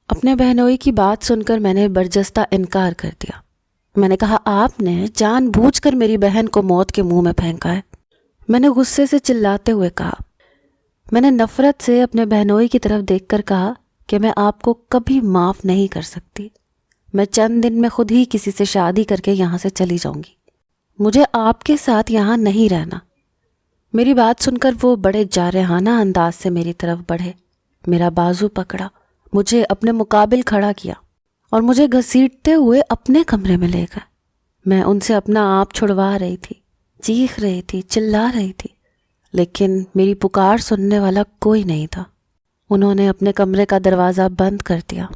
اپنے بہنوئی کی بات سن کر میں نے برجستہ انکار کر دیا۔ میں نے کہا، آپ نے جان بوجھ کر میری بہن کو موت کے منہ میں پھینکا ہے۔ میں نے غصے سے چلاتے ہوئے کہا۔ میں نے نفرت سے اپنے بہنوئی کی طرف دیکھ کر کہا کہ میں آپ کو کبھی معاف نہیں کر سکتی۔ میں چند دن میں خود ہی کسی سے شادی کر کے یہاں سے چلی جاؤں گی۔ مجھے آپ کے ساتھ یہاں نہیں رہنا۔ میری بات سن کر وہ بڑے جارحانہ انداز سے میری طرف بڑھے، میرا بازو پکڑا، مجھے اپنے مقابل کھڑا کیا اور مجھے گھسیٹتے ہوئے اپنے کمرے میں لے گئے۔ میں ان سے اپنا آپ چھڑوا رہی تھی، چیخ رہی تھی، چلا رہی تھی، لیکن میری پکار سننے والا کوئی نہیں تھا۔ انہوں نے اپنے کمرے کا دروازہ بند کر دیا۔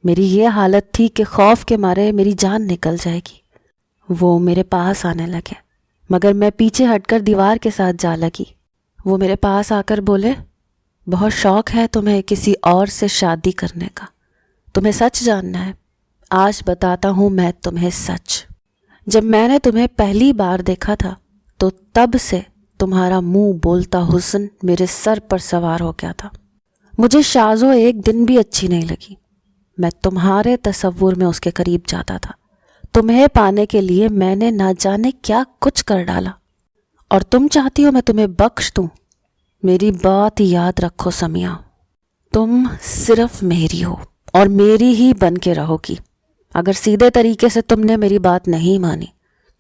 میری یہ حالت تھی کہ خوف کے مارے میری جان نکل جائے گی۔ وہ میرے پاس آنے لگے، مگر میں پیچھے ہٹ کر دیوار کے ساتھ جا لگی۔ وہ میرے پاس آ کر بولے، بہت شوق ہے تمہیں کسی اور سے شادی کرنے کا، تمہیں سچ جاننا ہے؟ آج بتاتا ہوں میں تمہیں سچ۔ جب میں نے تمہیں پہلی بار دیکھا تھا تو تب سے تمہارا منہ بولتا حسن میرے سر پر سوار ہو گیا تھا۔ مجھے شازو ایک دن بھی اچھی نہیں لگی۔ میں تمہارے تصور میں اس کے قریب جاتا تھا۔ تمہیں پانے کے لیے میں نے نہ جانے کیا کچھ کر ڈالا، اور تم چاہتی ہو میں تمہیں بخش دوں؟ میری بات یاد رکھو سمیہ، تم صرف میری ہو اور میری ہی بن کے رہو گی۔ اگر سیدھے طریقے سے تم نے میری بات نہیں مانی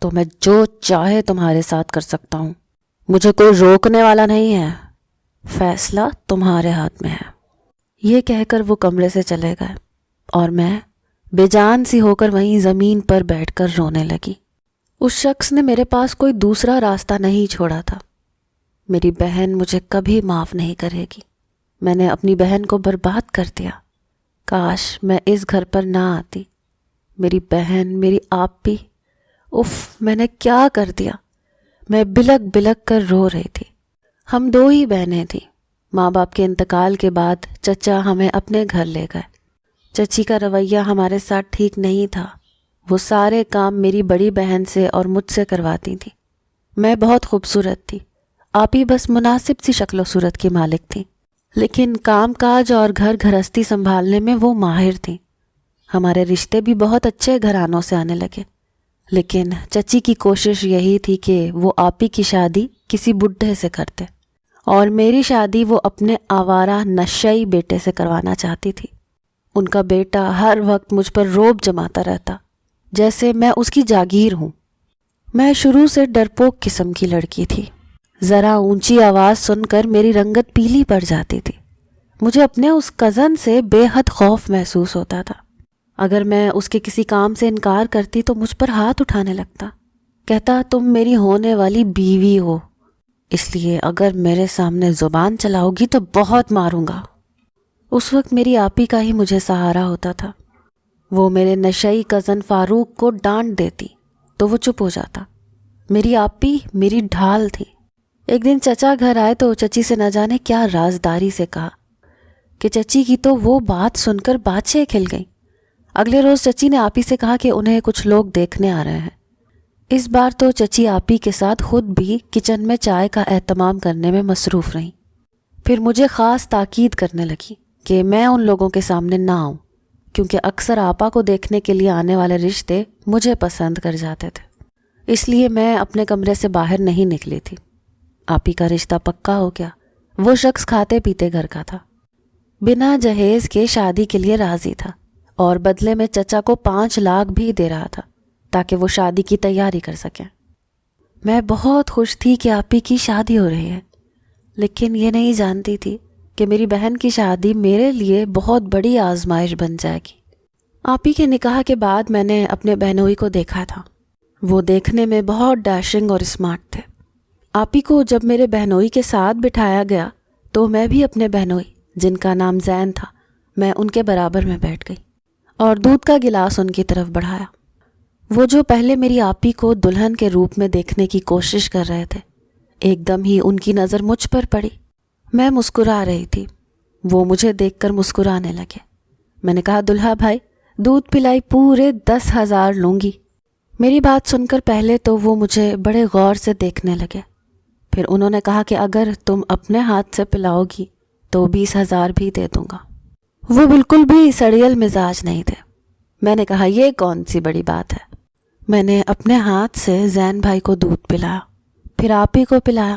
تو میں جو چاہے تمہارے ساتھ کر سکتا ہوں۔ مجھے کوئی روکنے والا نہیں ہے، فیصلہ تمہارے ہاتھ میں ہے۔ یہ کہہ کر وہ کمرے سے چلے گئے اور میں بے جان سی ہو کر وہیں زمین پر بیٹھ کر رونے لگی۔ اس شخص نے میرے پاس کوئی دوسرا راستہ نہیں چھوڑا تھا۔ میری بہن مجھے کبھی معاف نہیں کرے گی۔ میں نے اپنی بہن کو برباد کر دیا۔ کاش میں اس گھر پر نہ آتی۔ میری بہن، میری آپی، اف، میں نے کیا کر دیا؟ میں بلک بلک کر رو رہی تھی۔ ہم دو ہی بہنیں تھیں۔ ماں باپ کے انتقال کے بعد چچا ہمیں اپنے گھر لے گئے۔ چچی کا رویہ ہمارے ساتھ ٹھیک نہیں تھا۔ وہ سارے کام میری بڑی بہن سے اور مجھ سے کرواتی تھی۔ میں بہت خوبصورت تھی، آپی بس مناسب سی شکل و صورت کی مالک تھی، لیکن کام کاج اور گھر گھرستی سنبھالنے میں وہ ماہر تھیں۔ ہمارے رشتے بھی بہت اچھے گھرانوں سے آنے لگے، لیکن چچی کی کوشش یہی تھی کہ وہ آپی کی شادی کسی بڈھے سے کرتے اور میری شادی وہ اپنے آوارہ نشئی بیٹے سے کروانا چاہتی تھی۔ ان کا بیٹا ہر وقت مجھ پر رعب جماتا رہتا، جیسے میں اس کی جاگیر ہوں۔ میں شروع سے ڈرپوک قسم کی لڑکی تھی۔ ذرا اونچی آواز سن کر میری رنگت پیلی پڑ جاتی تھی۔ مجھے اپنے اس کزن سے بے حد خوف محسوس ہوتا تھا۔ اگر میں اس کے کسی کام سے انکار کرتی تو مجھ پر ہاتھ اٹھانے لگتا، کہتا تم میری ہونے والی بیوی ہو، اس لیے اگر میرے سامنے زبان چلاؤ گی تو بہت ماروں گا۔ اس وقت میری آپی کا ہی مجھے سہارا ہوتا تھا۔ وہ میرے نشئی کزن فاروق کو ڈانٹ دیتی تو وہ چپ ہو جاتا۔ میری آپی میری ڈھال تھی۔ ایک دن چچا گھر آئے تو چچی سے نہ جانے کیا رازداری سے کہا کہ چچی کی تو وہ بات سن کر باتیں کھل گئیں۔ اگلے روز چچی نے آپی سے کہا کہ انہیں کچھ لوگ دیکھنے آ رہے ہیں۔ اس بار تو چچی آپی کے ساتھ خود بھی کچن میں چائے کا اہتمام کرنے میں مصروف رہیں۔ پھر مجھے خاص تاکید کرنے لگی کہ میں ان لوگوں کے سامنے نہ آؤں، کیونکہ اکثر آپا کو دیکھنے کے لیے آنے والے رشتے مجھے پسند کر جاتے تھے۔ اس لیے میں اپنے کمرے سے باہر نہیں نکلی تھی۔ آپی کا رشتہ پکا ہو گیا۔ وہ شخص کھاتے پیتے گھر کا تھا، بنا جہیز کے شادی کے لیے راضی تھا اور بدلے میں چچا کو 5 لاکھ بھی دے رہا تھا تاکہ وہ شادی کی تیاری کر سکیں۔ میں بہت خوش تھی کہ آپی کی شادی ہو رہی ہے، لیکن یہ نہیں جانتی تھی کہ میری بہن کی شادی میرے لیے بہت بڑی آزمائش بن جائے گی۔ آپی کے نکاح کے بعد میں نے اپنے بہنوئی کو دیکھا تھا۔ وہ دیکھنے میں بہت ڈیشنگ اور اسمارٹ تھے۔ آپی کو جب میرے بہنوئی کے ساتھ بٹھایا گیا تو میں بھی اپنے بہنوئی، جن کا نام زین تھا، میں ان کے برابر میں بیٹھ گئی اور دودھ کا گلاس ان کی طرف بڑھایا۔ وہ جو پہلے میری آپی کو دلہن کے روپ میں دیکھنے کی کوشش کر رہے تھے، ایک دم ہی ان کی نظر مجھ پر پڑی۔ میں مسکرا رہی تھی، وہ مجھے دیکھ کر مسکرانے لگے۔ میں نے کہا، دلہا بھائی، دودھ پلائی پورے 10,000 لوں گی۔ میری بات سن کر پہلے تو وہ مجھے بڑے غور سے دیکھنے لگے، پھر انہوں نے کہا کہ اگر تم اپنے ہاتھ سے پلاؤ گی تو 20,000 بھی دے دوں گا۔ وہ بالکل بھی سڑیل مزاج نہیں تھے۔ میں نے کہا یہ کون سی بڑی بات ہے۔ میں نے اپنے ہاتھ سے زین بھائی کو دودھ پلایا، پھر آپی کو پلایا۔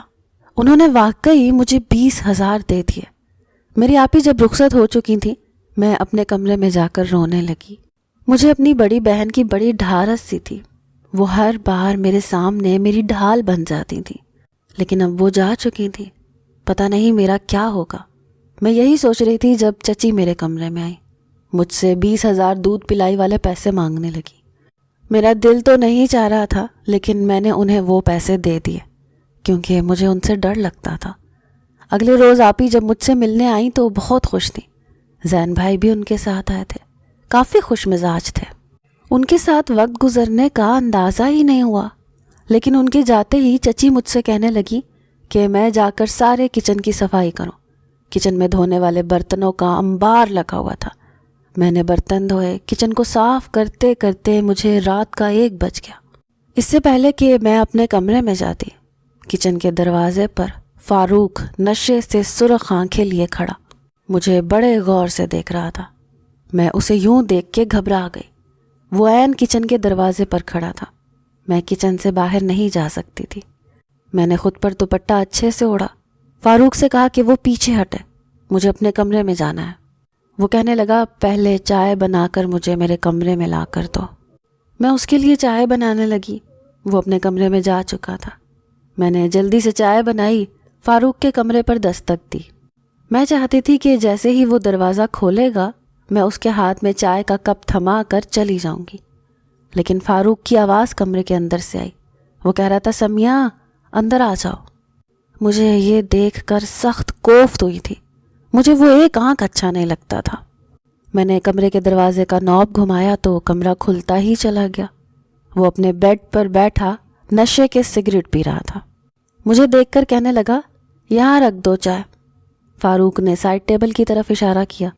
انہوں نے واقعی مجھے 20,000 دے دیے۔ میری آپی جب رخصت ہو چکی تھی، میں اپنے کمرے میں جا کر رونے لگی۔ مجھے اپنی بڑی بہن کی بڑی ڈھارس سی تھی۔ وہ ہر بار میرے سامنے میری ڈھال بن جاتی تھی، لیکن اب وہ جا چکی تھی۔ پتہ نہیں میرا کیا ہوگا۔ میں یہی سوچ رہی تھی جب چچی میرے کمرے میں آئی، مجھ سے 20,000 دودھ پلائی والے پیسے مانگنے لگی۔ میرا دل تو نہیں چاہ رہا تھا، لیکن میں نے انہیں وہ پیسے دے دیے کیونکہ مجھے ان سے ڈر لگتا تھا۔ اگلے روز آپی جب مجھ سے ملنے آئیں تو بہت خوش تھیں۔ زین بھائی بھی ان کے ساتھ آئے تھے، کافی خوش مزاج تھے۔ ان کے ساتھ وقت گزرنے کا اندازہ ہی نہیں ہوا، لیکن ان کے جاتے ہی چچی مجھ سے کہنے لگی کہ میں جا کر سارے کچن کی صفائی کروں۔ کچن میں دھونے والے برتنوں کا انبار لگا ہوا تھا۔ میں نے برتن دھوئے، کچن کو صاف کرتے کرتے مجھے رات کا 1 بج گیا۔ اس سے پہلے کہ میں اپنے کمرے میں جاتی، کچن کے دروازے پر فاروق نشے سے سرخ آنکھیں لیے کھڑا مجھے بڑے غور سے دیکھ رہا تھا۔ میں اسے یوں دیکھ کے گھبرا گئی۔ وہ عین کچن کے دروازے پر کھڑا تھا۔ میں کچن سے باہر نہیں جا سکتی تھی۔ میں نے خود پر دوپٹہ اچھے سے اوڑھا، فاروق سے کہا کہ وہ پیچھے ہٹے، مجھے اپنے کمرے میں جانا ہے۔ وہ کہنے لگا پہلے چائے بنا کر مجھے میرے کمرے میں لا کر دو۔ میں اس کے لیے چائے بنانے لگی۔ وہ اپنے کمرے میں جا چکا تھا۔ میں نے جلدی سے چائے بنائی، فاروق کے کمرے پر دستک دی۔ میں چاہتی تھی کہ جیسے ہی وہ دروازہ کھولے گا میں اس کے ہاتھ میں چائے کا کپ تھما کر چلی جاؤں گی، لیکن فاروق کی آواز کمرے کے اندر سے آئی۔ وہ کہہ رہا تھا سمیہ اندر آ جاؤ۔ مجھے یہ دیکھ کر سخت کوفت ہوئی تھی۔ مجھے وہ ایک آنکھ اچھا نہیں لگتا تھا۔ میں نے کمرے کے دروازے کا نوب گھمایا تو کمرہ کھلتا ہی چلا گیا۔ وہ اپنے بیڈ پر بیٹھا نشے کے سگریٹ پی رہا تھا۔ مجھے دیکھ کر کہنے لگا یہاں رکھ دو چائے۔ فاروق نے سائڈ ٹیبل کی طرف اشارہ کیا۔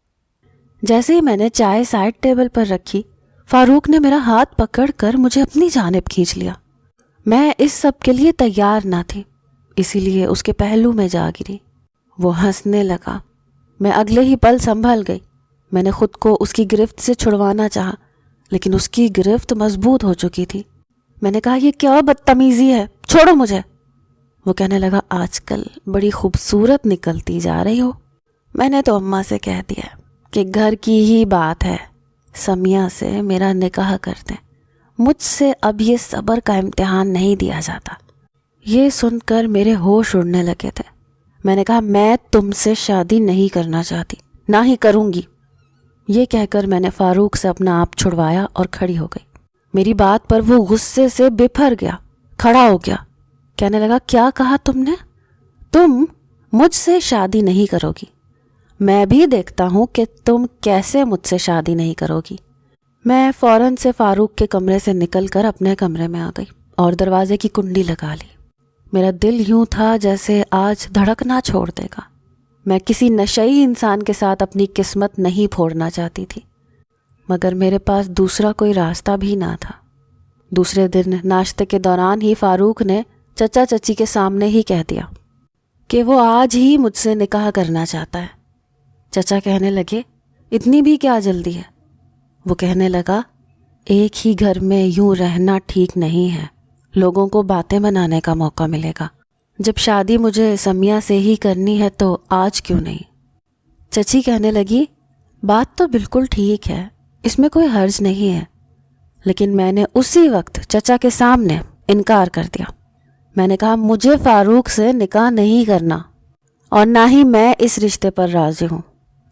جیسے ہی میں نے چائے سائڈ ٹیبل پر رکھی، فاروق نے میرا ہاتھ پکڑ کر مجھے اپنی جانب کھینچ لیا۔ میں اس سب کے لیے تیار نہ تھی، اسی لیے اس کے پہلو میں جا گری۔ وہ ہنسنے لگا۔ میں اگلے ہی پل سنبھل گئی۔ میں نے خود کو اس کی گرفت سے چھڑوانا چاہا، لیکن اس کی گرفت مضبوط ہو چکی تھی۔ میں نے کہا یہ کیا بدتمیزی ہے، چھوڑو مجھے۔ وہ کہنے لگا آج کل بڑی خوبصورت نکلتی جا رہی ہو۔ میں نے تو اماں سے کہہ دیا کہ گھر کی ہی بات ہے، سمیہ سے میرا نکاح کر دیں، مجھ سے اب یہ صبر کا امتحان نہیں دیا جاتا۔ یہ سن کر میرے ہوش اڑنے لگے تھے۔ میں نے کہا میں تم سے شادی نہیں کرنا چاہتی، نہ ہی کروں گی۔ یہ کہہ کر میں نے فاروق سے اپنا آپ چھڑوایا اور کھڑی ہو گئی۔ میری بات پر وہ غصے سے بپھر گیا، کھڑا ہو گیا، کہنے لگا کیا کہا تم نے؟ تم مجھ سے شادی نہیں کرو گی؟ میں بھی دیکھتا ہوں کہ تم کیسے مجھ سے شادی نہیں کرو گی۔ میں فوراً سے فاروق کے کمرے سے نکل کر اپنے کمرے میں آ گئی اور دروازے کی کنڈی لگا لی۔ میرا دل یوں تھا جیسے آج دھڑکنا چھوڑ دے گا۔ میں کسی نشئی انسان کے ساتھ اپنی قسمت نہیں پھوڑنا چاہتی تھی، مگر میرے پاس دوسرا کوئی راستہ بھی نہ تھا۔ دوسرے دن ناشتے کے دوران ہی فاروق نے چچا چچی کے سامنے ہی کہہ دیا کہ وہ آج ہی مجھ سے نکاح کرنا چاہتا ہے۔ چچا کہنے لگے اتنی بھی کیا جلدی ہے؟ وہ کہنے لگا ایک ہی گھر میں یوں رہنا ٹھیک نہیں ہے، لوگوں کو باتیں بنانے کا موقع ملے گا۔ جب شادی مجھے سمیہ سے ہی کرنی ہے تو آج کیوں نہیں؟ چچی کہنے لگی بات تو بالکل ٹھیک ہے، اس میں کوئی حرج نہیں ہے، لیکن میں نے اسی وقت چچا کے سامنے انکار کر دیا۔ میں نے کہا مجھے فاروق سے نکاح نہیں کرنا اور نہ ہی میں اس رشتے پر راضی ہوں،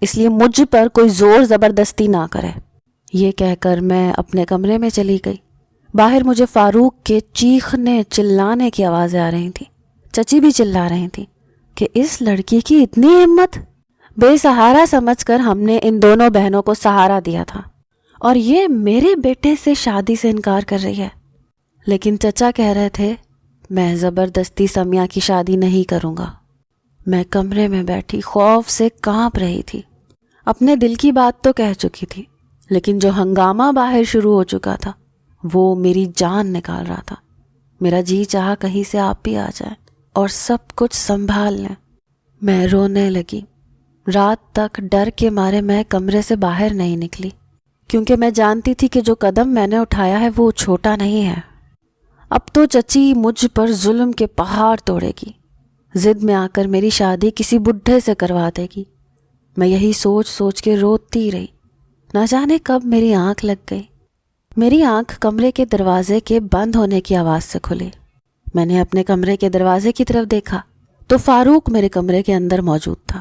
اس لیے مجھ پر کوئی زور زبردستی نہ کرے۔ یہ کہہ کر میں اپنے کمرے میں چلی گئی۔ باہر مجھے فاروق کے چیخنے چلانے کی آوازیں آ رہی تھیں۔ چچی بھی چلا رہی تھی کہ اس لڑکی کی اتنی ہمت۔ بے سہارا سمجھ کر ہم نے ان دونوں بہنوں کو سہارا دیا تھا اور یہ میرے بیٹے سے شادی سے انکار کر رہی ہے۔ لیکن چچا کہہ رہے تھے میں زبردستی سمیہ کی شادی نہیں کروں گا۔ میں کمرے میں بیٹھی خوف سے کانپ رہی تھی۔ اپنے دل کی بات تو کہہ چکی تھی، لیکن جو ہنگامہ باہر شروع ہو چکا تھا وہ میری جان نکال رہا تھا۔ میرا جی چاہا کہیں سے آپ بھی آ جائیں اور سب کچھ سنبھال لیں۔ میں رونے لگی۔ رات تک ڈر کے مارے میں کمرے سے باہر نہیں نکلی، کیونکہ میں جانتی تھی کہ جو قدم میں نے اٹھایا ہے وہ چھوٹا نہیں ہے۔ اب تو چچی مجھ پر ظلم کے پہاڑ توڑے گی، ضد میں آ کر میری شادی کسی بڈھے سے کروا دے گی۔ میں یہی سوچ سوچ کے روتی رہی۔ نہ جانے کب میری آنکھ لگ گئی۔ میری آنکھ کمرے کے دروازے کے بند ہونے کی آواز سے کھلی۔ میں نے اپنے کمرے کے دروازے کی طرف دیکھا تو فاروق میرے کمرے کے اندر موجود تھا،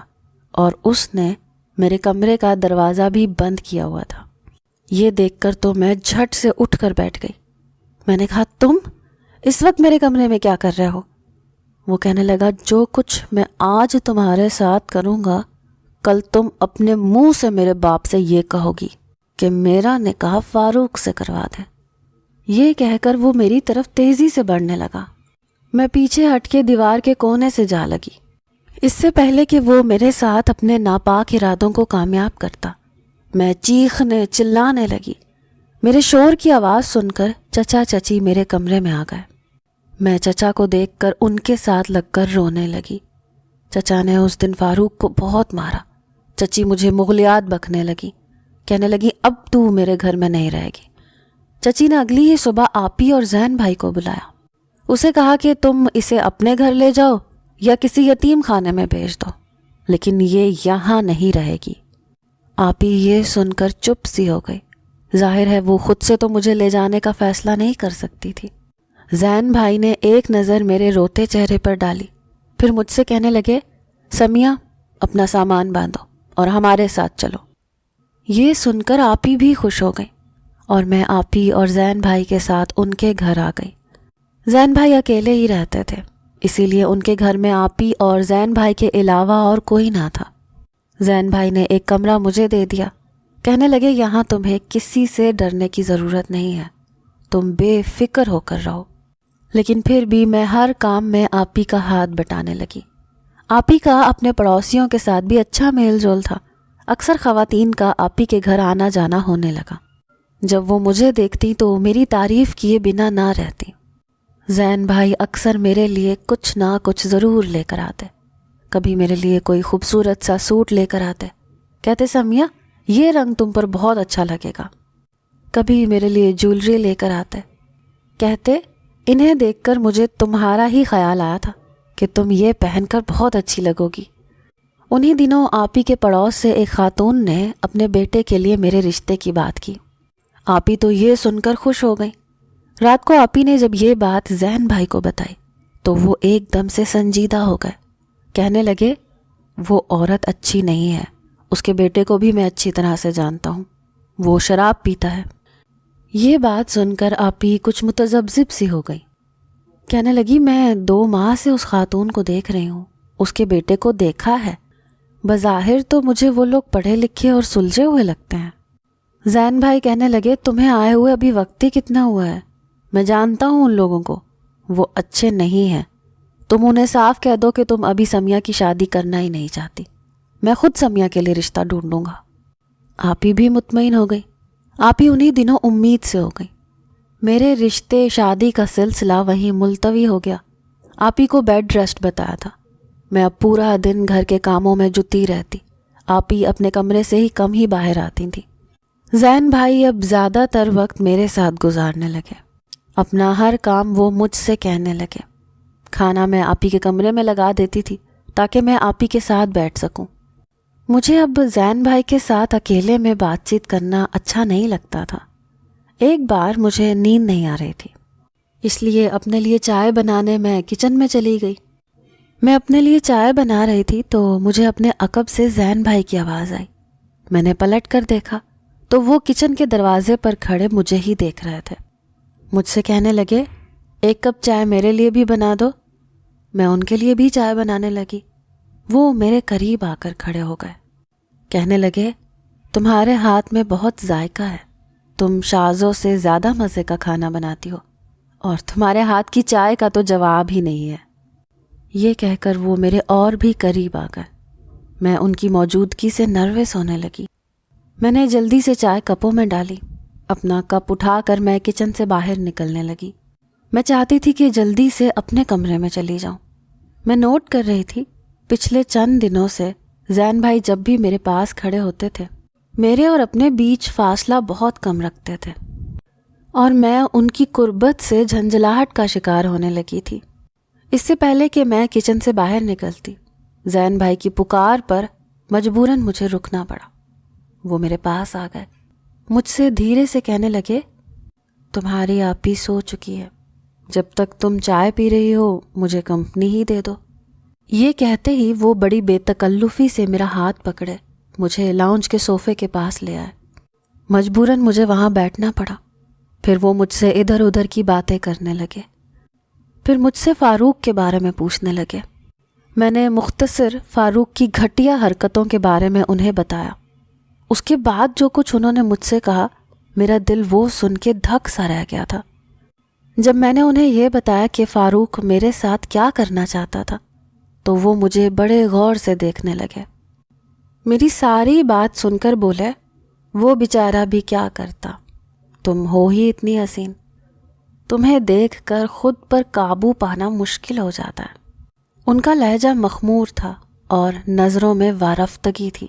اور اس نے میرے کمرے کا دروازہ بھی بند کیا ہوا تھا۔ یہ دیکھ کر تو میں جھٹ سے اٹھ کر بیٹھ گئی۔ میں نے کہا، تم اس وقت میرے کمرے میں کیا کر رہے ہو؟ وہ کہنے لگا، جو کچھ میں آج تمہارے ساتھ کروں گا، کل تم اپنے منہ سے میرے باپ سے یہ کہو گی کہ میرا نکاح فاروق سے کروا دے۔ یہ کہہ کر وہ میری طرف تیزی سے بڑھنے لگا۔ میں پیچھے ہٹ کے دیوار کے کونے سے جا لگی۔ اس سے پہلے کہ وہ میرے ساتھ اپنے ناپاک ارادوں کو کامیاب کرتا، میں چیخنے چلانے لگی۔ میرے شور کی آواز سن کر چچا چچی میرے کمرے میں آ گئے۔ میں چچا کو دیکھ کر ان کے ساتھ لگ کر رونے لگی۔ چچا نے اس دن فاروق کو بہت مارا۔ چچی مجھے مغلیات بکنے لگی، کہنے لگی، اب تو میرے گھر میں نہیں رہے گی۔ چچی نے اگلی ہی صبح آپی اور زین بھائی کو بلایا۔ اسے کہا کہ تم اسے اپنے گھر لے جاؤ یا کسی یتیم خانے میں بھیج دو، لیکن یہ یہاں نہیں رہے گی۔ آپی یہ سن کر چپ سی ہو گئی۔ ظاہر ہے وہ خود سے تو مجھے لے جانے کا فیصلہ نہیں کر سکتی تھی۔ زین بھائی نے ایک نظر میرے روتے چہرے پر ڈالی، پھر مجھ سے کہنے لگے، سمیہ اپنا سامان باندھو اور ہمارے ساتھ چلو۔ یہ سن کر آپی بھی خوش ہو گئی، اور میں آپی اور زین بھائی کے ساتھ ان کے گھر آ گئی۔ زین بھائی اکیلے ہی رہتے تھے، اسی لیے ان کے گھر میں آپی اور زین بھائی کے علاوہ اور کوئی نہ تھا۔ زین بھائی نے ایک کمرہ مجھے دے دیا، کہنے لگے، یہاں تمہیں کسی سے ڈرنے کی ضرورت نہیں ہے، تم بے فکر ہو کر رہو۔ لیکن پھر بھی میں ہر کام میں آپی کا ہاتھ بٹانے لگی۔ آپی کا اپنے پڑوسیوں کے ساتھ بھی اچھا میل جول تھا۔ اکثر خواتین کا آپی کے گھر آنا جانا ہونے لگا۔ جب وہ مجھے دیکھتی تو میری تعریف کیے بنا نہ رہتی۔ زین بھائی اکثر میرے لیے کچھ نہ کچھ ضرور لے کر آتے۔ کبھی میرے لیے کوئی خوبصورت سا سوٹ لے کر آتے، کہتے، سمیہ یہ رنگ تم پر بہت اچھا لگے گا۔ کبھی میرے لیے جولری لے کر آتے، کہتے، انہیں دیکھ کر مجھے تمہارا ہی خیال آیا تھا کہ تم یہ پہن کر بہت اچھی لگو گی۔ انہی دنوں آپی کے پڑوس سے ایک خاتون نے اپنے بیٹے کے لیے میرے رشتے کی بات کی۔ آپی تو یہ سن کر خوش ہو گئی۔ رات کو آپی نے جب یہ بات زین بھائی کو بتائی تو وہ ایک دم سے سنجیدہ ہو گئے، کہنے لگے، وہ عورت اچھی نہیں ہے، اس کے بیٹے کو بھی میں اچھی طرح سے جانتا ہوں، وہ شراب پیتا ہے۔ یہ بات سن کر آپی کچھ متذبذب سی ہو گئی، کہنے لگی، میں 2 ماہ سے اس خاتون کو دیکھ رہی ہوں، اس کے بیٹے کو دیکھا ہے، بظاہر تو مجھے وہ لوگ پڑھے لکھے اور سلجھے ہوئے لگتے ہیں۔ زین بھائی کہنے لگے، تمہیں آئے ہوئے ابھی وقت ہی کتنا ہوا ہے، میں جانتا ہوں ان لوگوں کو، وہ اچھے نہیں ہیں، تم انہیں صاف کہہ دو کہ تم ابھی سمیہ کی شادی کرنا ہی نہیں چاہتی، میں خود سمیہ کے لیے رشتہ ڈھونڈوں گا۔ آپی بھی مطمئن ہو گئی۔ آپی انہی دنوں امید سے ہو گئی۔ میرے رشتے شادی کا سلسلہ وہیں ملتوی ہو گیا۔ آپی کو بیڈ ریسٹ بتایا تھا۔ میں اب پورا دن گھر کے کاموں میں جٹی رہتی۔ آپی اپنے کمرے سے ہی کم ہی باہر آتی تھی۔ زین بھائی اب زیادہ تر وقت میرے ساتھ گزارنے لگے۔ اپنا ہر کام وہ مجھ سے کہنے لگے۔ کھانا میں آپی کے کمرے میں لگا دیتی تھی تاکہ میں آپی کے ساتھ بیٹھ سکوں۔ مجھے اب زین بھائی کے ساتھ اکیلے میں بات چیت کرنا اچھا نہیں لگتا تھا۔ ایک بار مجھے نیند نہیں آ رہی تھی، اس لیے اپنے لیے چائے بنانے میں کچن میں چلی گئی۔ میں اپنے لیے چائے بنا رہی تھی تو مجھے اپنے عقب سے زین بھائی کی آواز آئی۔ میں نے پلٹ کر دیکھا تو وہ کچن کے دروازے پر کھڑے مجھے ہی دیکھ رہے تھے۔ مجھ سے کہنے لگے، 1 کپ چائے میرے لیے بھی بنا دو۔ میں ان کے لیے بھی چائے بنانے لگی۔ وہ میرے قریب آ کر کھڑے ہو گئے، کہنے لگے، تمہارے ہاتھ میں بہت ذائقہ ہے، تم شازوں سے زیادہ مزے کا کھانا بناتی ہو، اور تمہارے ہاتھ کی چائے کا تو جواب ہی نہیں ہے۔ یہ کہہ کر وہ میرے اور بھی قریب آ گئے۔ میں ان کی موجودگی سے نروس ہونے لگی۔ میں نے جلدی سے چائے کپوں میں ڈالی۔ اپنا کپ اٹھا کر میں کچن سے باہر نکلنے لگی۔ میں چاہتی تھی کہ جلدی سے اپنے کمرے میں چلی جاؤں۔ میں نوٹ کر رہی تھی، پچھلے چند دنوں سے زین بھائی جب بھی میرے پاس کھڑے ہوتے تھے میرے اور اپنے بیچ فاصلہ بہت کم رکھتے تھے، اور میں ان کی قربت سے جھنجھلاہٹ کا شکار ہونے لگی تھی۔ اس سے پہلے کہ میں کچن سے باہر نکلتی، زین بھائی کی پکار پر مجبوراً مجھے رکنا پڑا۔ وہ میرے پاس آ گئے، مجھ سے دھیرے سے کہنے لگے، تمہاری آپی سو چکی ہے، جب تک تم چائے پی رہی ہو مجھے کمپنی ہی دے دو۔ یہ کہتے ہی وہ بڑی بے تکلفی سے میرا ہاتھ پکڑے مجھے لاؤنج کے صوفے کے پاس لے آئے۔ مجبوراً مجھے وہاں بیٹھنا پڑا۔ پھر وہ مجھ سے ادھر ادھر کی باتیں کرنے لگے، پھر مجھ سے فاروق کے بارے میں پوچھنے لگے۔ میں نے مختصر فاروق کی گھٹیا حرکتوں کے بارے میں انہیں بتایا۔ اس کے بعد جو کچھ انہوں نے مجھ سے کہا، میرا دل وہ سن کے دھک سا رہ گیا تھا۔ جب میں نے انہیں یہ بتایا کہ فاروق میرے ساتھ کیا کرنا چاہتا تھا تو وہ مجھے بڑے غور سے دیکھنے لگے۔ میری ساری بات سن کر بولے، وہ بیچارہ بھی کیا کرتا، تم ہو ہی اتنی حسین، تمہیں دیکھ کر خود پر قابو پانا مشکل ہو جاتا ہے۔ ان کا لہجہ مخمور تھا اور نظروں میں وارفتگی تھی۔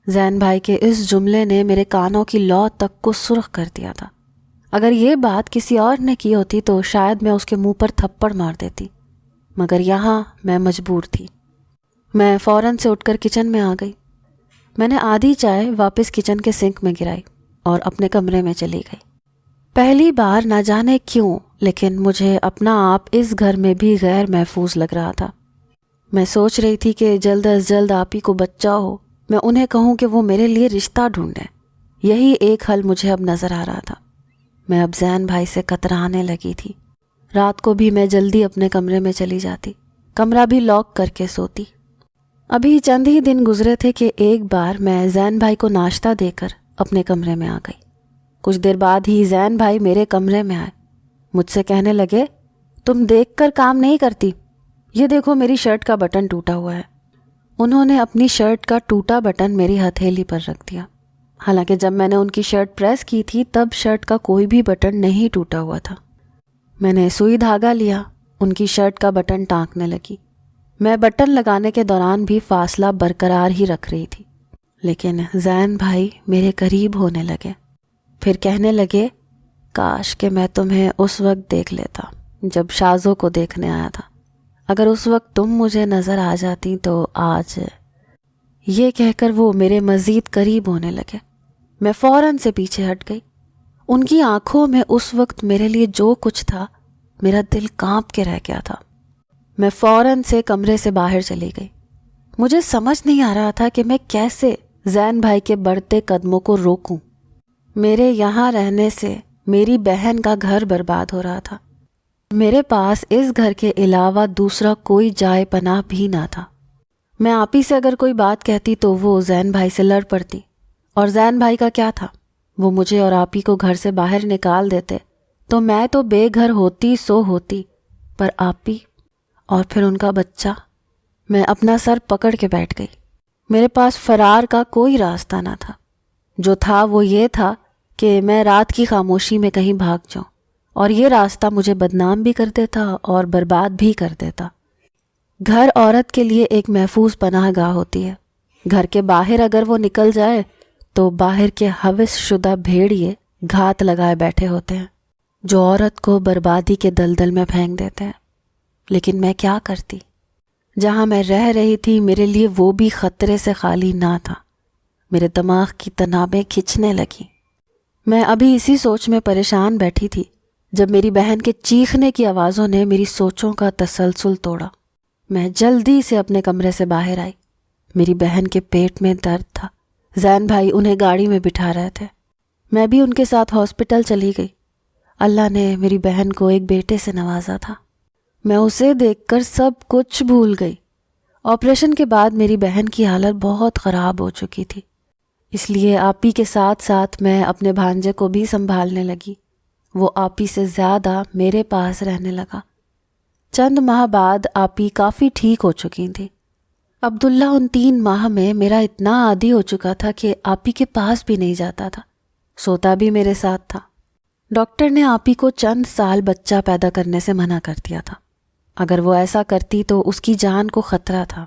زین بھائی کے اس جملے نے میرے کانوں کی لو تک کو سرخ کر دیا تھا۔ اگر یہ بات کسی اور نے کی ہوتی تو شاید میں اس کے منہ پر تھپڑ مار دیتی، مگر یہاں میں مجبور تھی۔ میں فوراً سے اٹھ کر کچن میں آ گئی۔ میں نے آدھی چائے واپس کچن کے سنک میں گرائی اور اپنے کمرے میں چلی گئی۔ پہلی بار نہ جانے کیوں لیکن مجھے اپنا آپ اس گھر میں بھی غیر محفوظ لگ رہا تھا۔ میں سوچ رہی تھی کہ جلد از جلد آپی کو بچہ ہو، میں انہیں کہوں کہ وہ میرے لیے رشتہ ڈھونڈیں۔ یہی ایک حل مجھے اب نظر آ رہا تھا۔ میں اب زین بھائی سے کترانے لگی تھی۔ رات کو بھی میں جلدی اپنے کمرے میں چلی جاتی، کمرہ بھی لاک کر کے سوتی۔ ابھی چند ہی دن گزرے تھے کہ ایک بار میں زین بھائی کو ناشتہ دے کر اپنے کمرے میں آ گئی۔ کچھ دیر بعد ہی زین بھائی میرے کمرے میں آئے، مجھ سے کہنے لگے، تم دیکھ کر کام نہیں کرتی، یہ دیکھو میری شرٹ کا بٹن ٹوٹا ہوا ہے۔ انہوں نے اپنی شرٹ کا ٹوٹا بٹن میری ہتھیلی پر رکھ دیا۔ حالانکہ جب میں نے ان کی شرٹ پریس کی تھی تب شرٹ کا کوئی بھی بٹن نہیں ٹوٹا ہوا تھا۔ میں نے سوئی دھاگا لیا، ان کی شرٹ کا بٹن ٹانکنے لگی۔ میں بٹن لگانے کے دوران بھی فاصلہ برقرار ہی رکھ رہی تھی، لیکن زین بھائی میرے قریب ہونے لگے۔ پھر کہنے لگے، کاش کہ میں تمہیں اس وقت دیکھ لیتا جب شازوں کو دیکھنے آیا تھا، اگر اس وقت تم مجھے نظر آ جاتی تو آج۔ یہ کہہ کر وہ میرے مزید قریب ہونے لگے۔ میں فوراً سے پیچھے ہٹ گئی۔ ان کی آنکھوں میں اس وقت میرے لیے جو کچھ تھا، میرا دل کانپ کے رہ گیا تھا۔ میں فوراً سے کمرے سے باہر چلی گئی۔ مجھے سمجھ نہیں آ رہا تھا کہ میں کیسے زین بھائی کے بڑھتے قدموں کو روکوں۔ میرے یہاں رہنے سے میری بہن کا گھر برباد ہو رہا تھا۔ میرے پاس اس گھر کے علاوہ دوسرا کوئی جائے پناہ بھی نہ تھا۔ میں آپی سے اگر کوئی بات کہتی تو وہ زین بھائی سے لڑ پڑتی، اور زین بھائی کا کیا تھا، وہ مجھے اور آپی کو گھر سے باہر نکال دیتے تو میں تو بے گھر ہوتی سو ہوتی، پر آپی اور پھر ان کا بچہ۔ میں اپنا سر پکڑ کے بیٹھ گئی۔ میرے پاس فرار کا کوئی راستہ نہ تھا۔ جو تھا وہ یہ تھا کہ میں رات کی خاموشی میں کہیں بھاگ جاؤں، اور یہ راستہ مجھے بدنام بھی کر دیتا اور برباد بھی کر دیتا۔ گھر عورت کے لیے ایک محفوظ پناہ گاہ ہوتی ہے۔ گھر کے باہر اگر وہ نکل جائے تو باہر کے ہوس شدہ بھیڑیے گھات لگائے بیٹھے ہوتے ہیں جو عورت کو بربادی کے دلدل میں پھینک دیتے ہیں۔ لیکن میں کیا کرتی؟ جہاں میں رہ رہی تھی میرے لیے وہ بھی خطرے سے خالی نہ تھا۔ میرے دماغ کی تنابیں کھنچنے لگیں۔ میں ابھی اسی سوچ میں پریشان بیٹھی تھی جب میری بہن کے چیخنے کی آوازوں نے میری سوچوں کا تسلسل توڑا۔ میں جلدی سے اپنے کمرے سے باہر آئی۔ میری بہن کے پیٹ میں درد تھا۔ زین بھائی انہیں گاڑی میں بٹھا رہے تھے۔ میں بھی ان کے ساتھ ہاسپٹل چلی گئی۔ اللہ نے میری بہن کو ایک بیٹے سے نوازا تھا۔ میں اسے دیکھ کر سب کچھ بھول گئی۔ آپریشن کے بعد میری بہن کی حالت بہت خراب ہو چکی تھی، اس لیے آپی کے ساتھ ساتھ میں اپنے بھانجے کو بھی سنبھالنے لگی۔ وہ آپی سے زیادہ میرے پاس رہنے لگا۔ چند ماہ بعد آپی کافی ٹھیک ہو چکی تھی۔ عبداللہ ان 3 ماہ میں میرا اتنا عادی ہو چکا تھا کہ آپی کے پاس بھی نہیں جاتا تھا، سوتا بھی میرے ساتھ تھا۔ ڈاکٹر نے آپی کو چند سال بچہ پیدا کرنے سے منع کر دیا تھا۔ اگر وہ ایسا کرتی تو اس کی جان کو خطرہ تھا۔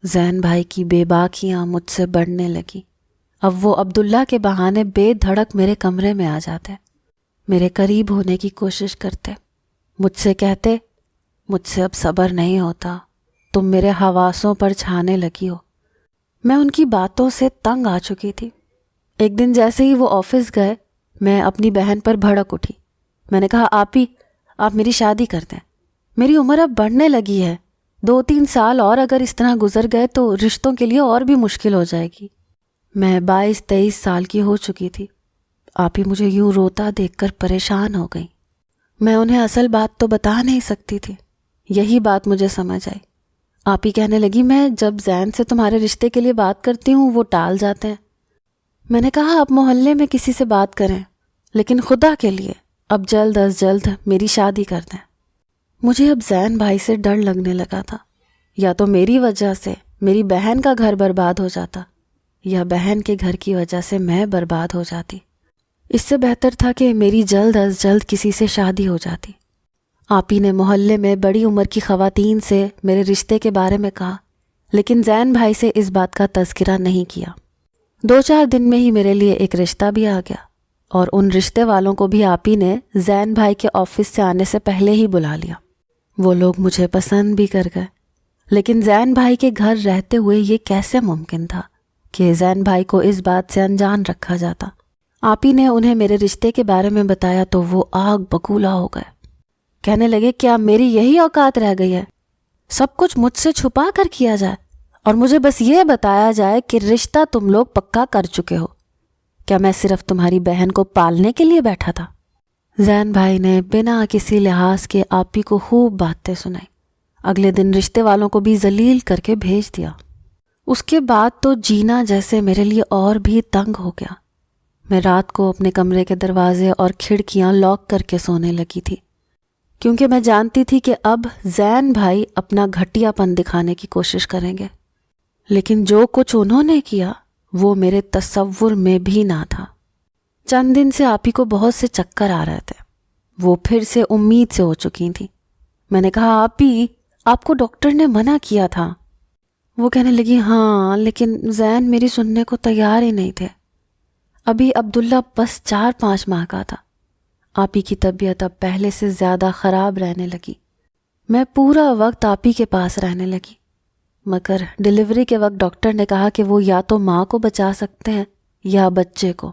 زین بھائی کی بے باکیاں مجھ سے بڑھنے لگی۔ اب وہ عبداللہ کے بہانے بے دھڑک میرے کمرے میں آ جاتے، میرے قریب ہونے کی کوشش کرتے، مجھ سے کہتے مجھ سے اب صبر نہیں ہوتا، تم میرے حواسوں پر چھانے لگی ہو۔ میں ان کی باتوں سے تنگ آ چکی تھی۔ ایک دن جیسے ہی وہ آفس گئے، میں اپنی بہن پر بھڑک اٹھی۔ میں نے کہا آپ میری شادی کر دیں، میری عمر اب بڑھنے لگی ہے، 2-3 سال اور اگر اس طرح گزر گئے تو رشتوں کے لیے اور بھی مشکل ہو جائے گی۔ میں 22-23 سال کی ہو چکی تھی۔ آپ ہی مجھے یوں روتا دیکھ کر پریشان ہو گئی۔ میں انہیں اصل بات تو بتا نہیں سکتی تھی، یہی بات مجھے سمجھ آئی۔ آپ ہی کہنے لگی میں جب زین سے تمہارے رشتے کے لیے بات کرتی ہوں وہ ٹال جاتے ہیں۔ میں نے کہا آپ محلے میں کسی سے بات کریں، لیکن خدا کے لیے اب جلد از جلد میری شادی کر دیں۔ مجھے اب زین بھائی سے ڈر لگنے لگا تھا، یا تو میری وجہ سے میری بہن کا گھر برباد ہو جاتا، یا بہن کے گھر کی وجہ سے میں برباد ہو جاتی۔ اس سے بہتر تھا کہ میری جلد از جلد کسی سے شادی ہو جاتی۔ آپ ہی نے محلے میں بڑی عمر کی خواتین سے میرے رشتے کے بارے میں کہا، لیکن زین بھائی سے اس بات کا تذکرہ نہیں کیا۔ 2-4 دن میں ہی میرے لیے ایک رشتہ بھی آ گیا، اور ان رشتے والوں کو بھی آپ ہی نے زین بھائی کے آفس سے آنے سے پہلے ہی بلا لیا۔ وہ لوگ مجھے پسند بھی کر گئے، لیکن زین بھائی کے گھر رہتے ہوئے یہ کیسے ممکن تھا کہ زین بھائی کو اس بات سے انجان رکھا جاتا۔ آپ ہی نے انہیں میرے رشتے کے بارے میں بتایا تو وہ آگ بگولا ہو گئے۔ کہنے لگے کیا میری یہی اوقات رہ گئی ہے، سب کچھ مجھ سے چھپا کر کیا جائے اور مجھے بس یہ بتایا جائے کہ رشتہ تم لوگ پکا کر چکے ہو؟ کیا میں صرف تمہاری بہن کو پالنے کے لیے بیٹھا تھا؟ زین بھائی نے بنا کسی لحاظ کے آپ ہی کو خوب باتیں سنائی۔ اگلے دن رشتے والوں کو بھی ذلیل کر کے بھیج دیا۔ اس کے بعد تو جینا جیسے میرے لیے اور بھی تنگ ہو گیا۔ میں رات کو اپنے کمرے کے دروازے اور کھڑکیاں لاک کر کے سونے لگی تھی، کیونکہ میں جانتی تھی کہ اب زین بھائی اپنا گھٹیا پن دکھانے کی کوشش کریں گے۔ لیکن جو کچھ انہوں نے کیا وہ میرے تصور میں بھی نہ تھا۔ چند دن سے آپ ہی کو بہت سے چکر آ رہے تھے، وہ پھر سے امید سے ہو چکی تھی۔ میں نے کہا آپ ہی آپ کو ڈاکٹر نے منع کیا تھا۔ وہ کہنے لگی ہاں، لیکن زین میری سننے کو تیار ہی نہیں تھے۔ ابھی عبداللہ بس 4-5 ماہ کا تھا۔ آپ ہی کی طبیعت اب پہلے سے زیادہ خراب رہنے لگی۔ میں پورا وقت آپ ہی کے پاس رہنے لگی، مگر ڈیلیوری کے وقت ڈاکٹر نے کہا کہ وہ یا تو ماں کو بچا سکتے ہیں یا بچے کو۔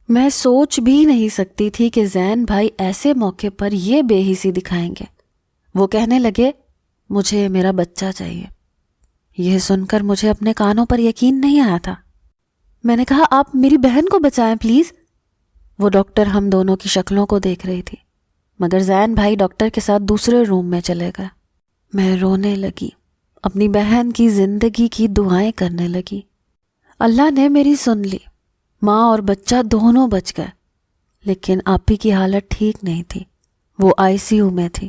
میں سوچ بھی نہیں سکتی تھی کہ زین بھائی ایسے موقع پر یہ بے حسی دکھائیں گے۔ وہ کہنے لگے مجھے میرا بچہ چاہیے۔ یہ سن کر مجھے اپنے کانوں پر یقین نہیں آیا تھا۔ میں نے کہا آپ میری بہن کو بچائیں پلیز۔ وہ ڈاکٹر ہم دونوں کی شکلوں کو دیکھ رہی تھی، مگر زین بھائی ڈاکٹر کے ساتھ دوسرے روم میں چلے گئے۔ میں رونے لگی، اپنی بہن کی زندگی کی دعائیں کرنے لگی۔ اللہ نے میری سن لی، ماں اور بچہ دونوں بچ گئے، لیکن آپی کی حالت ٹھیک نہیں تھی، وہ ICU میں تھی۔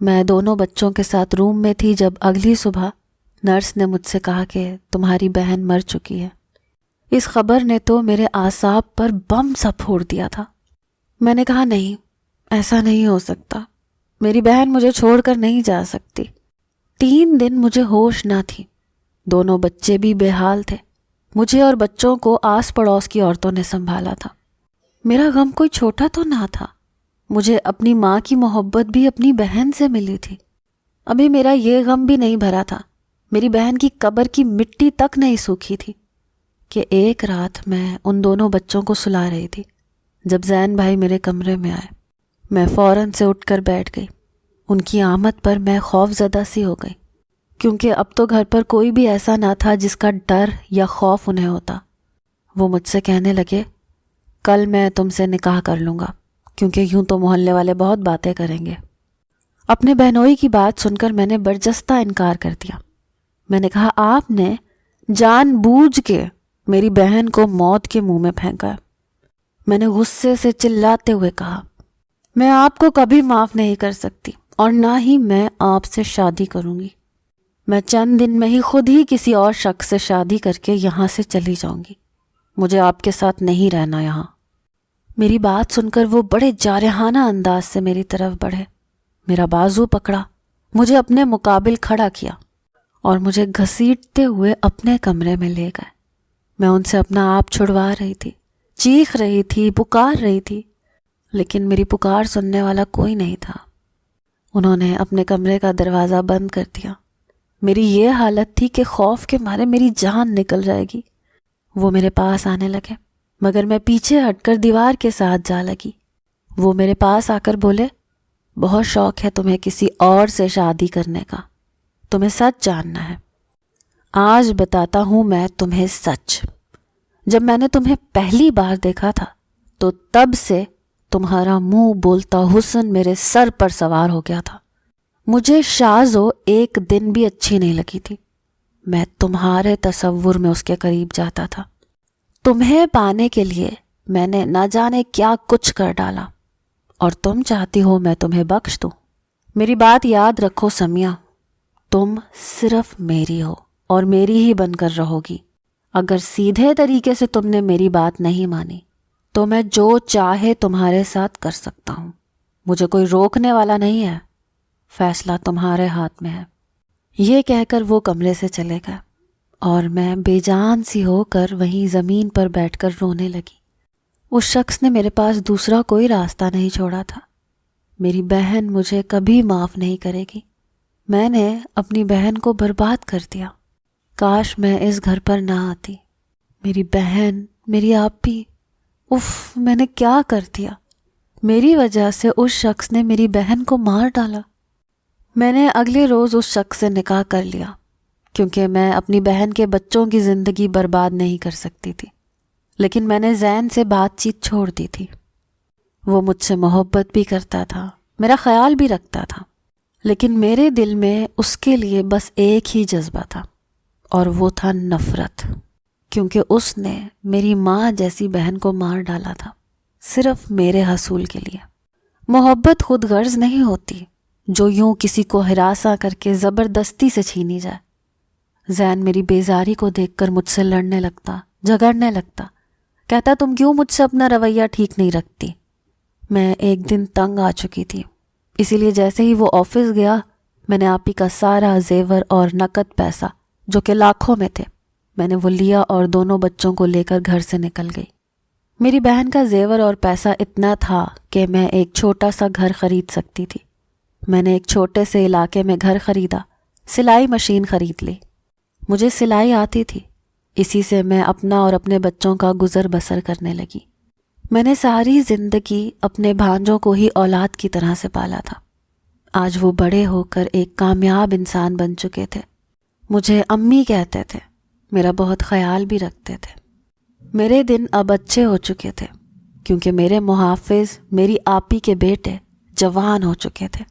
میں دونوں بچوں کے ساتھ روم میں تھی جب اگلی صبح نرس نے مجھ سے کہا کہ تمہاری بہن مر چکی ہے۔ اس خبر نے تو میرے اعصاب پر بم سا پھوڑ دیا تھا۔ میں نے کہا نہیں، ایسا نہیں ہو سکتا، میری بہن مجھے چھوڑ کر نہیں جا سکتی۔ 3 دن مجھے ہوش نہ تھی، دونوں بچے بھی بے حال تھے۔ مجھے اور بچوں کو آس پڑوس کی عورتوں نے سنبھالا تھا۔ میرا غم کوئی چھوٹا تو نہ تھا، مجھے اپنی ماں کی محبت بھی اپنی بہن سے ملی تھی۔ ابھی میرا یہ غم بھی نہیں بھرا تھا، میری بہن کی قبر کی مٹی تک نہیں سوکھی تھی کہ ایک رات میں ان دونوں بچوں کو سلا رہی تھی جب زین بھائی میرے کمرے میں آئے۔ میں فوراً سے اٹھ کر بیٹھ گئی۔ ان کی آمد پر میں خوف زدہ سی ہو گئی، کیونکہ اب تو گھر پر کوئی بھی ایسا نہ تھا جس کا ڈر یا خوف انہیں ہوتا۔ وہ مجھ سے کہنے لگے کل میں تم سے نکاح کر لوں گا، کیونکہ یوں تو محلے والے بہت باتیں کریں گے۔ اپنے بہنوئی کی بات سن کر میں نے برجستہ انکار کر دیا۔ میں نے کہا آپ نے جان بوجھ کے میری بہن کو موت کے منہ میں پھینکا ہے۔ میں نے غصے سے چلاتے ہوئے کہا میں آپ کو کبھی معاف نہیں کر سکتی اور نہ ہی میں آپ سے شادی کروں گی۔ میں چند دن میں ہی خود ہی کسی اور شخص سے شادی کر کے یہاں سے چلی جاؤں گی، مجھے آپ کے ساتھ نہیں رہنا یہاں۔ میری بات سن کر وہ بڑے جارحانہ انداز سے میری طرف بڑھے، میرا بازو پکڑا، مجھے اپنے مقابل کھڑا کیا اور مجھے گھسیٹتے ہوئے اپنے کمرے میں لے گئے۔ میں ان سے اپنا آپ چھڑوا رہی تھی، چیخ رہی تھی، پکار رہی تھی، لیکن میری پکار سننے والا کوئی نہیں تھا۔ انہوں نے اپنے کمرے کا دروازہ بند کر دیا۔ میری یہ حالت تھی کہ خوف کے مارے میری جان نکل جائے گی۔ وہ میرے پاس آنے لگے، مگر میں پیچھے ہٹ کر دیوار کے ساتھ جا لگی۔ وہ میرے پاس آ کر بولے، بہت شوق ہے تمہیں کسی اور سے شادی کرنے کا، تمہیں سچ جاننا ہے۔ آج بتاتا ہوں میں تمہیں سچ۔ جب میں نے تمہیں پہلی بار دیکھا تھا تو تب سے تمہارا منہ بولتا حسن میرے سر پر سوار ہو گیا تھا۔ مجھے شازو ایک دن بھی اچھی نہیں لگی تھی۔ میں تمہارے تصور میں اس کے قریب جاتا تھا۔ تمہیں پانے کے لیے میں نے نہ جانے کیا کچھ کر ڈالا، اور تم چاہتی ہو میں تمہیں بخش دوں۔ میری بات یاد رکھو سمیہ، تم صرف میری ہو اور میری ہی بن کر رہو گی۔ اگر سیدھے طریقے سے تم نے میری بات نہیں مانی تو میں جو چاہے تمہارے ساتھ کر سکتا ہوں، مجھے کوئی روکنے والا نہیں ہے، فیصلہ تمہارے ہاتھ میں ہے۔ یہ کہہ کر وہ کمرے سے چلے گئے اور میں بے جان سی ہو کر وہیں زمین پر بیٹھ کر رونے لگی۔ اس شخص نے میرے پاس دوسرا کوئی راستہ نہیں چھوڑا تھا۔ میری بہن مجھے کبھی معاف نہیں کرے گی۔ میں نے اپنی بہن کو برباد کر دیا۔ کاش میں اس گھر پر نہ آتی۔ میری بہن، میری آپی، اف، میں نے کیا کر دیا؟ میری وجہ سے اس شخص نے میری بہن کو مار ڈالا۔ میں نے اگلے روز اس شخص سے نکاح کر لیا، کیونکہ میں اپنی بہن کے بچوں کی زندگی برباد نہیں کر سکتی تھی۔ لیکن میں نے زین سے بات چیت چھوڑ دی تھی۔ وہ مجھ سے محبت بھی کرتا تھا، میرا خیال بھی رکھتا تھا، لیکن میرے دل میں اس کے لیے بس ایک ہی جذبہ تھا، اور وہ تھا نفرت، کیونکہ اس نے میری ماں جیسی بہن کو مار ڈالا تھا، صرف میرے حصول کے لیے۔ محبت خود غرض نہیں ہوتی جو یوں کسی کو ہراساں کر کے زبردستی سے چھینی جائے۔ زین میری بیزاری کو دیکھ کر مجھ سے لڑنے لگتا، جھگڑنے لگتا، کہتا تم کیوں مجھ سے اپنا رویہ ٹھیک نہیں رکھتی۔ میں ایک دن تنگ آ چکی تھی، اسی لیے جیسے ہی وہ آفس گیا میں نے آپی کا سارا زیور اور نقد پیسہ، جو کہ لاکھوں میں تھے، میں نے وہ لیا اور دونوں بچوں کو لے کر گھر سے نکل گئی۔ میری بہن کا زیور اور پیسہ اتنا تھا کہ میں ایک چھوٹا سا گھر خرید سکتی تھی۔ میں نے ایک چھوٹے سے علاقے میں گھر خریدا، سلائی مشین خرید لی۔ مجھے سلائی آتی تھی، اسی سے میں اپنا اور اپنے بچوں کا گزر بسر کرنے لگی۔ میں نے ساری زندگی اپنے بھانجوں کو ہی اولاد کی طرح سے پالا تھا۔ آج وہ بڑے ہو کر ایک کامیاب انسان بن چکے تھے۔ مجھے امی کہتے تھے، میرا بہت خیال بھی رکھتے تھے۔ میرے دن اب اچھے ہو چکے تھے، کیونکہ میرے محافظ، میری آپی کے بیٹے جوان ہو چکے تھے۔